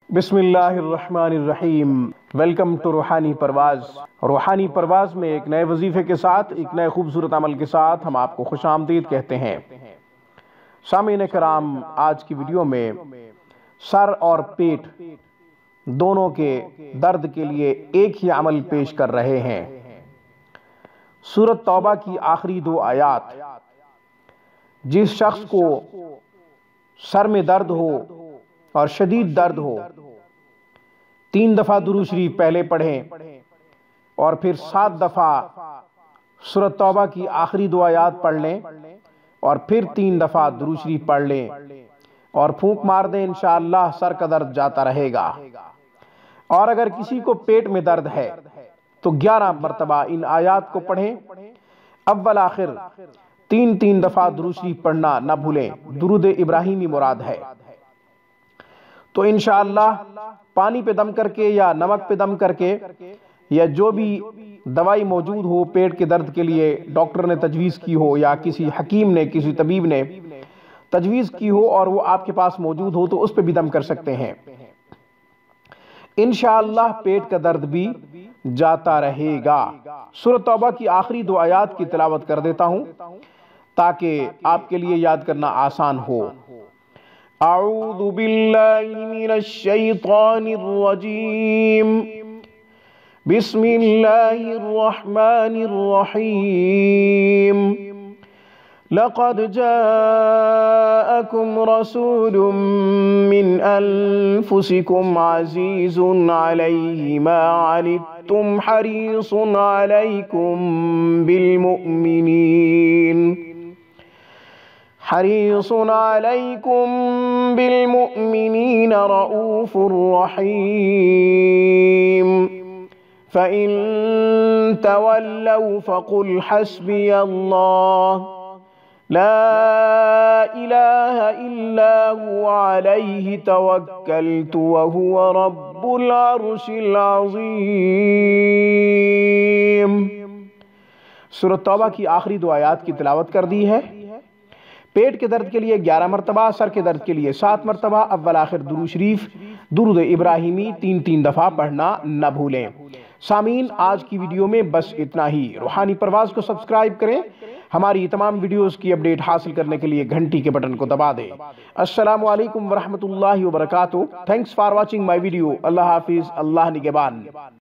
بسم اللہ الرحمن الرحیم۔ ویلکم ٹو روحانی پرواز۔ روحانی پرواز میں ایک نئے وظیفے کے ساتھ، ایک نئے خوبصورت عمل کے ساتھ ہم آپ کو خوش آمدید کہتے ہیں۔ سامعین کرام، آج کی ویڈیو میں سر اور پیٹ دونوں کے درد کے لیے ایک ہی عمل پیش کر رہے ہیں۔ سورۃ توبہ کی آخری 2 آیات۔ جس شخص کو سر میں درد ہو اور شدید درد ہو، 3 دفعہ درود شریف پہلے پڑھیں اور پھر 7 دفعہ سورۃ توبہ کی آخری 2 آیات پڑھ لیں اور پھر 3 دفعہ درود شریف پڑھ لیں اور پھونک مار دیں، انشاءاللہ سر کا درد جاتا رہے گا۔ اور اگر کسی کو پیٹ میں درد ہے تو 11 مرتبہ ان آیات کو پڑھیں، اول آخر 3 دفعہ درود شریف پڑھنا نہ بھولیں۔ درود ابراہیمی مراد ہے۔ تو انشاءاللہ پانی پہ دم کر کے یا نمک پہ دم کر کے یا جو بھی دوائی موجود ہو پیٹ کے درد کے لیے، ڈاکٹر نے تجویز کی ہو یا کسی حکیم نے، کسی طبیب نے تجویز کی ہو اور وہ آپ کے پاس موجود ہو تو اس پہ بھی دم کر سکتے ہیں۔ انشاءاللہ پیٹ کا درد بھی جاتا رہے گا۔ سورۃ توبہ کی آخری 2 آیات کی تلاوت کر دیتا ہوں تاکہ آپ کے لیے یاد کرنا آسان ہو۔ اعوذ باللہ من الشیطان الرجیم، بسم اللہ الرحمن الرحیم۔ لقد جاءکم رسول من انفسکم عزیز علیہ ما عنتم حریص علیکم بالمؤمنین رؤوف رحیم۔ فَإِن تَوَلَّوْا فَقُلْ حَسْبِيَ اللَّهُ لَا إِلَٰهَ إِلَّا هُوَ عَلَيْهِ تَوَكَّلْتُ وَهُوَ رَبُّ الْعَرْشِ الْعَظِيمِ۔ سورۃ توبہ کی آخری 2 آیات کی تلاوت کر دی ہے۔ پیٹ کے درد کے لیے 11 مرتبہ، سر کے درد کے لیے 7 مرتبہ اول آخر درود شریف، درود ابراہیمی 3 دفعہ پڑھنا نہ بھولیں۔ سامعین، آج کی ویڈیو میں بس اتنا ہی۔ روحانی پرواز کو سبسکرائب کریں، ہماری تمام ویڈیوز کی اپڈیٹ حاصل کرنے کے لیے گھنٹی کے بٹن کو دبا دیں۔ السلام علیکم ورحمۃ اللہ وبرکاتہ۔ Thanks for watching my video. اللہ حافظ، اللہ نگہبان۔